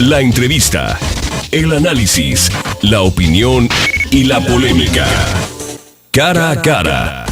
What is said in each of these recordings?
La entrevista, el análisis, la opinión y la polémica. Cara a cara.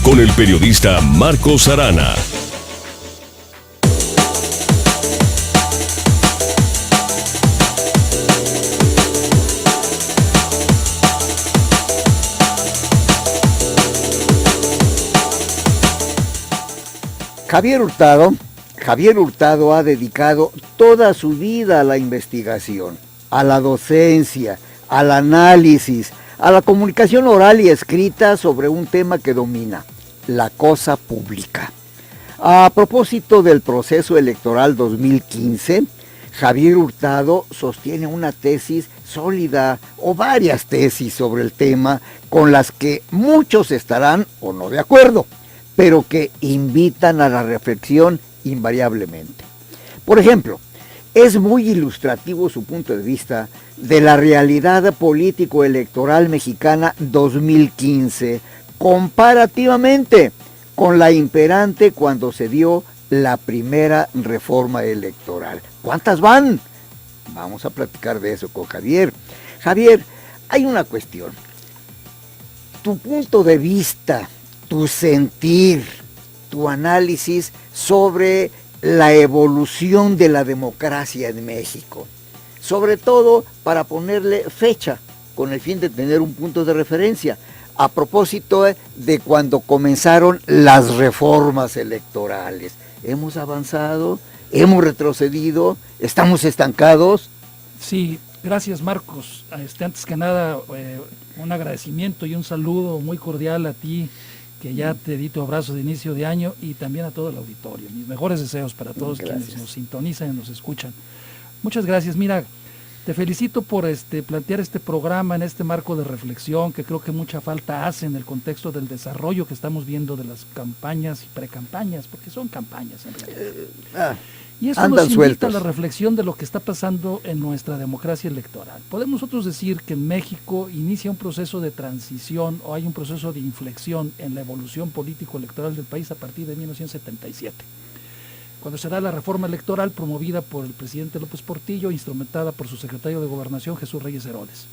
Con el periodista Marcos Arana. Javier Hurtado ha dedicado toda su vida a la investigación, a la docencia, al análisis, a la comunicación oral y escrita sobre un tema que domina, la cosa pública. A propósito del proceso electoral 2015, Javier Hurtado sostiene una tesis sólida o varias tesis sobre el tema con las que muchos estarán o no de acuerdo, pero que invitan a la reflexión invariablemente. Por ejemplo, es muy ilustrativo su punto de vista de la realidad político-electoral mexicana 2015, comparativamente con la imperante cuando se dio la primera reforma electoral. ¿Cuántas van? Vamos a platicar de eso con Javier. Javier, hay una cuestión. Tu punto de vista, tu sentir, tu análisis sobre la evolución de la democracia en México, sobre todo para ponerle fecha con el fin de tener un punto de referencia, a propósito de cuando comenzaron las reformas electorales. ¿Hemos avanzado? ¿Hemos retrocedido? ¿Estamos estancados? Sí, gracias Marcos. Antes que nada, un agradecimiento y un saludo muy cordial a ti, que ya te di tu abrazo de inicio de año, y también a todo el auditorio. Mis mejores deseos para todos quienes nos sintonizan y nos escuchan. Muchas gracias. Mira, te felicito por plantear este programa en este marco de reflexión que creo que mucha falta hace en el contexto del desarrollo que estamos viendo de las campañas y precampañas, porque son campañas en realidad. Y eso nos invita a la reflexión de lo que está pasando en nuestra democracia electoral. Podemos nosotros decir que en México inicia un proceso de transición o hay un proceso de inflexión en la evolución político-electoral del país a partir de 1977. Cuando se da la reforma electoral promovida por el presidente López Portillo, instrumentada por su secretario de Gobernación, Jesús Reyes Heroles.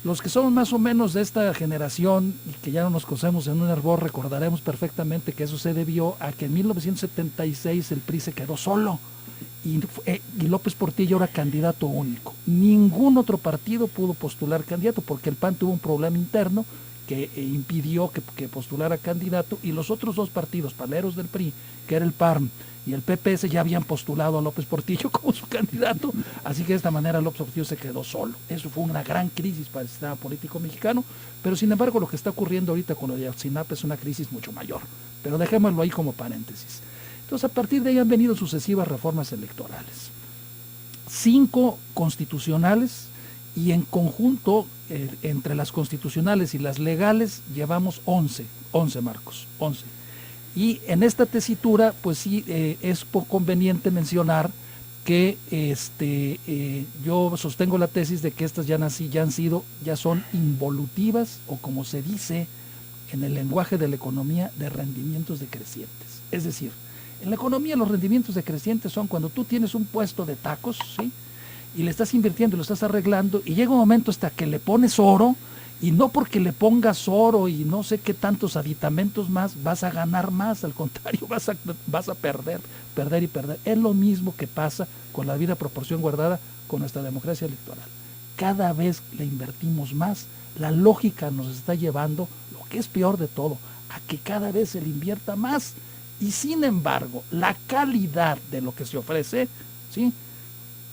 Los que somos más o menos de esta generación y que ya no nos conocemos en un hervor, recordaremos perfectamente que eso se debió a que en 1976 el PRI se quedó solo y López Portillo era candidato único. Ningún otro partido pudo postular candidato porque el PAN tuvo un problema interno que impidió que postulara candidato, y los otros dos partidos paleros del PRI, que era el PARM y el PPS, ya habían postulado a López Portillo como su candidato, así que de esta manera López Portillo se quedó solo. Eso fue una gran crisis para el sistema político mexicano, pero sin embargo lo que está ocurriendo ahorita con lo de Ayotzinapa es una crisis mucho mayor, pero dejémoslo ahí como paréntesis. Entonces, a partir de ahí han venido sucesivas reformas electorales, 5 constitucionales, y en conjunto, entre las constitucionales y las legales, llevamos 11 Marcos, 11. Y en esta tesitura, pues sí, es conveniente mencionar que yo sostengo la tesis de que estas ya son involutivas, o como se dice en el lenguaje de la economía, de rendimientos decrecientes. Es decir, en la economía los rendimientos decrecientes son cuando tú tienes un puesto de tacos, ¿sí?, y le estás invirtiendo, lo estás arreglando, y llega un momento hasta que le pones oro, y no porque le pongas oro y no sé qué tantos aditamentos más, vas a ganar más, al contrario, vas a perder. Es lo mismo que pasa con la debida proporción guardada con nuestra democracia electoral. Cada vez le invertimos más, la lógica nos está llevando, lo que es peor de todo, a que cada vez se le invierta más, y sin embargo, la calidad de lo que se ofrece, ¿sí?,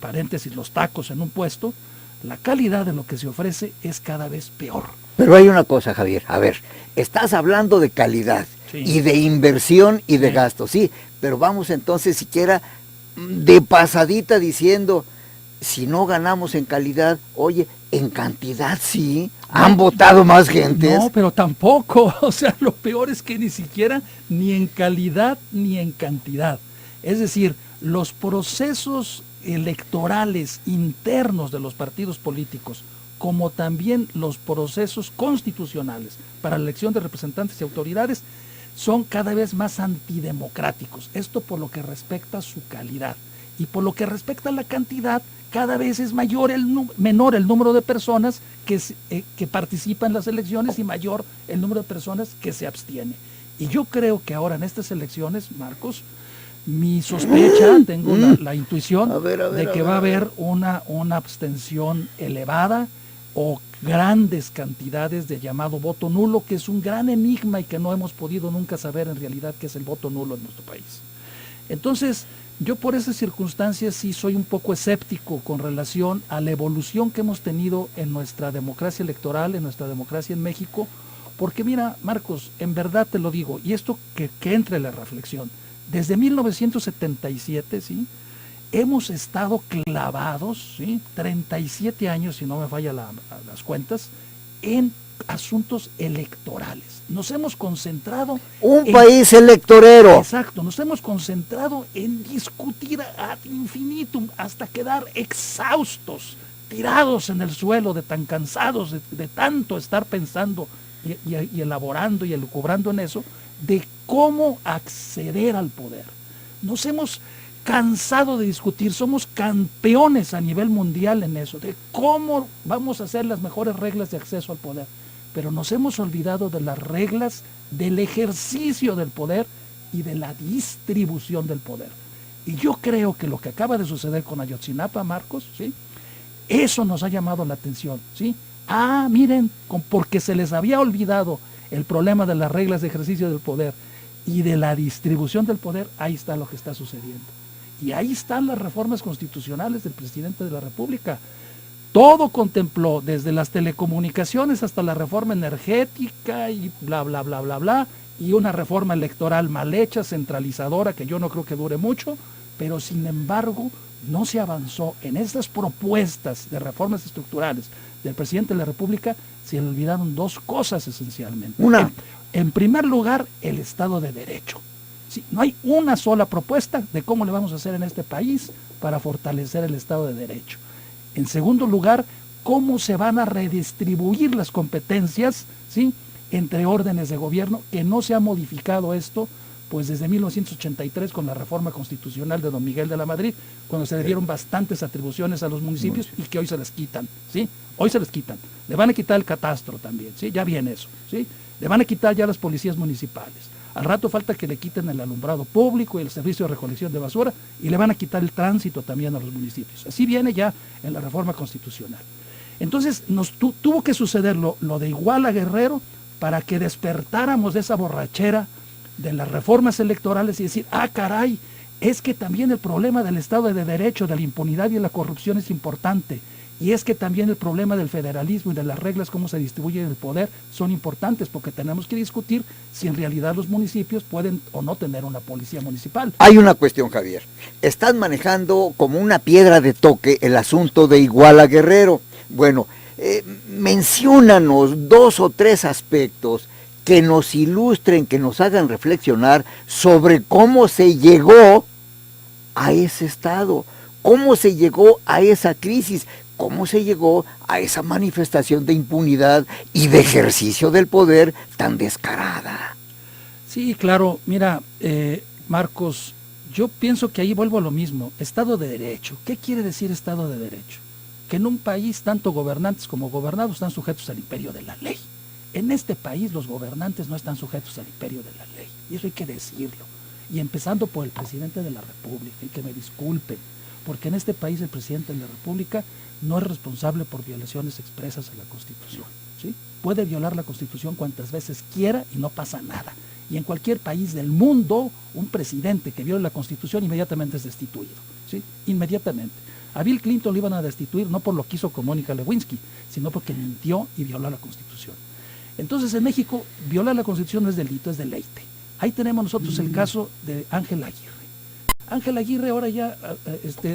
paréntesis, los tacos en un puesto, la calidad de lo que se ofrece es cada vez peor. Pero hay una cosa, Javier, a ver, estás hablando de calidad, sí, y de inversión y de gasto, sí, pero vamos entonces siquiera de pasadita diciendo, si no ganamos en calidad, oye, en cantidad sí, han votado más gente. No, pero tampoco, o sea, lo peor es que ni siquiera ni en calidad ni en cantidad. Es decir, los procesos electorales internos de los partidos políticos, como también los procesos constitucionales para la elección de representantes y autoridades, son cada vez más antidemocráticos. Esto por lo que respecta a su calidad. Y por lo que respecta a la cantidad, cada vez es menor el número de personas que participan en las elecciones y mayor el número de personas que se abstiene. Y yo creo que ahora en estas elecciones, Marcos, mi sospecha, tengo la intuición de que va a haber una abstención elevada o grandes cantidades de llamado voto nulo, que es un gran enigma y que no hemos podido nunca saber en realidad qué es el voto nulo en nuestro país. Entonces, yo por esas circunstancias sí soy un poco escéptico con relación a la evolución que hemos tenido en nuestra democracia electoral, en nuestra democracia en México, porque mira, Marcos, en verdad te lo digo, y esto que entre en la reflexión, desde 1977, ¿sí?, hemos estado clavados, ¿sí?, 37 años, si no me falla las cuentas, en asuntos electorales. Nos hemos concentrado un país electorero. Exacto, nos hemos concentrado en discutir ad infinitum hasta quedar exhaustos, tirados en el suelo, de tan cansados de tanto estar pensando y elaborando y elucubrando en eso, de cómo acceder al poder. Nos hemos cansado de discutir, somos campeones a nivel mundial en eso, de cómo vamos a hacer las mejores reglas de acceso al poder, pero nos hemos olvidado de las reglas del ejercicio del poder y de la distribución del poder. Y yo creo que lo que acaba de suceder con Ayotzinapa, Marcos, ¿sí?, eso nos ha llamado la atención, ¿sí? Miren, porque se les había olvidado el problema de las reglas de ejercicio del poder y de la distribución del poder, ahí está lo que está sucediendo. Y ahí están las reformas constitucionales del presidente de la República. Todo contempló, desde las telecomunicaciones hasta la reforma energética y bla, bla, bla, bla, bla, y una reforma electoral mal hecha, centralizadora, que yo no creo que dure mucho, pero sin embargo no se avanzó en estas propuestas de reformas estructurales del presidente de la República. Se le olvidaron dos cosas esencialmente. En primer lugar, el Estado de Derecho. Sí, no hay una sola propuesta de cómo le vamos a hacer en este país para fortalecer el Estado de Derecho. En segundo lugar, cómo se van a redistribuir las competencias, ¿sí?, entre órdenes de gobierno, que no se ha modificado esto pues desde 1983 con la reforma constitucional de don Miguel de la Madrid, cuando se le dieron bastantes atribuciones a los municipios y que hoy se les quitan, ¿sí? Hoy se les quitan. Le van a quitar el catastro también, ¿sí? Ya viene eso, ¿sí? Le van a quitar ya las policías municipales. Al rato falta que le quiten el alumbrado público y el servicio de recolección de basura, y le van a quitar el tránsito también a los municipios. Así viene ya en la reforma constitucional. Entonces tuvo que suceder lo de Iguala Guerrero para que despertáramos de esa borrachera de las reformas electorales y decir, caray, es que también el problema del Estado de Derecho, de la impunidad y de la corrupción es importante. Y es que también el problema del federalismo y de las reglas, cómo se distribuye el poder, son importantes, porque tenemos que discutir si en realidad los municipios pueden o no tener una policía municipal. Hay una cuestión, Javier. Están manejando como una piedra de toque el asunto de Iguala Guerrero. Bueno, menciónanos 2 o 3 aspectos que nos ilustren, que nos hagan reflexionar sobre cómo se llegó a ese estado, cómo se llegó a esa crisis, cómo se llegó a esa manifestación de impunidad y de ejercicio del poder tan descarada. Sí, claro. Mira, Marcos, yo pienso que ahí vuelvo a lo mismo. Estado de Derecho. ¿Qué quiere decir Estado de Derecho? Que en un país tanto gobernantes como gobernados están sujetos al imperio de la ley. En este país los gobernantes no están sujetos al imperio de la ley, y eso hay que decirlo, y empezando por el presidente de la República, y que me disculpen, porque en este país el presidente de la República no es responsable por violaciones expresas a la Constitución, ¿sí? Puede violar la Constitución cuantas veces quiera y no pasa nada, y en cualquier país del mundo un presidente que viola la Constitución inmediatamente es destituido, ¿sí? Inmediatamente. A Bill Clinton lo iban a destituir no por lo que hizo con Mónica Lewinsky, sino porque mintió y violó la Constitución. Entonces en México violar la Constitución no es delito, es deleite. Ahí tenemos nosotros el caso de Ángel Aguirre. Ángel Aguirre ahora ya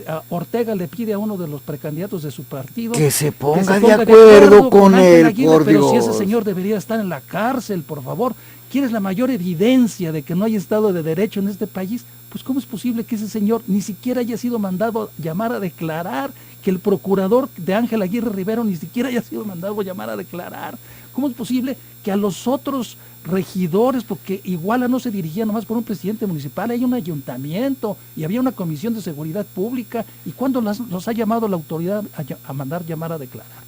a Ortega le pide a uno de los precandidatos de su partido que se ponga de acuerdo con él, Aguirre, por pero Dios. Si ese señor debería estar en la cárcel, por favor. ¿Quieres la mayor evidencia de que no hay Estado de Derecho en este país? Pues ¿cómo es posible que ese señor ni siquiera haya sido mandado a llamar a declarar, que el procurador de Ángel Aguirre Rivero ni siquiera haya sido mandado a llamar a declarar? ¿Cómo es posible que a los otros regidores, porque Iguala no se dirigía nomás por un presidente municipal, hay un ayuntamiento y había una comisión de seguridad pública, y cuándo los ha llamado la autoridad a mandar llamar a declarar?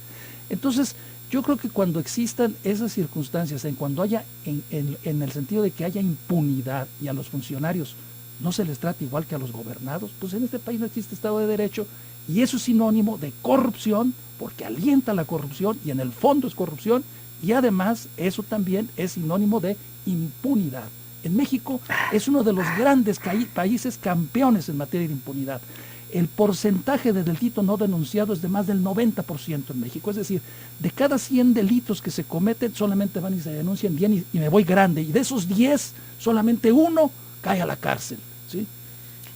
Entonces, yo creo que cuando existan esas circunstancias, cuando haya, en el sentido de que haya impunidad y a los funcionarios no se les trata igual que a los gobernados, pues en este país no existe Estado de Derecho, y eso es sinónimo de corrupción, porque alienta la corrupción y en el fondo es corrupción, y además eso también es sinónimo de impunidad. En México es uno de los grandes países campeones en materia de impunidad. El porcentaje de delito no denunciado es de más del 90% en México. Es decir, de cada 100 delitos que se cometen, solamente van y se denuncian 10 y me voy grande. Y de esos 10, solamente uno cae a la cárcel, ¿sí?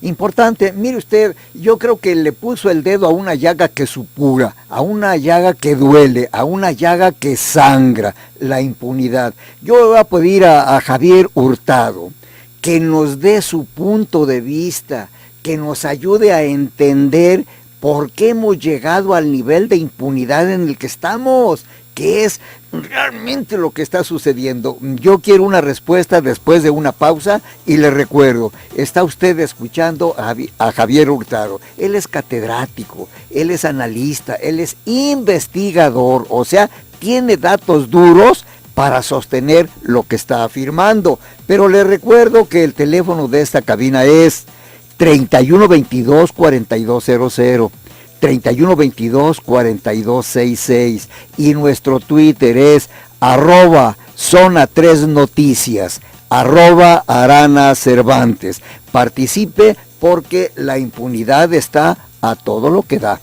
Importante, mire usted, yo creo que le puso el dedo a una llaga que supura, a una llaga que duele, a una llaga que sangra, la impunidad. Yo voy a pedir a Javier Hurtado que nos dé su punto de vista, que nos ayude a entender por qué hemos llegado al nivel de impunidad en el que estamos, que es realmente lo que está sucediendo. Yo quiero una respuesta después de una pausa y le recuerdo, está usted escuchando a Javier Hurtado. Él es catedrático, él es analista, él es investigador, o sea, tiene datos duros para sostener lo que está afirmando. Pero le recuerdo que el teléfono de esta cabina es 3122-4200, 3122-4266, y nuestro Twitter es @Zona 3 Noticias, @Arana Cervantes. Participe porque la impunidad está a todo lo que da.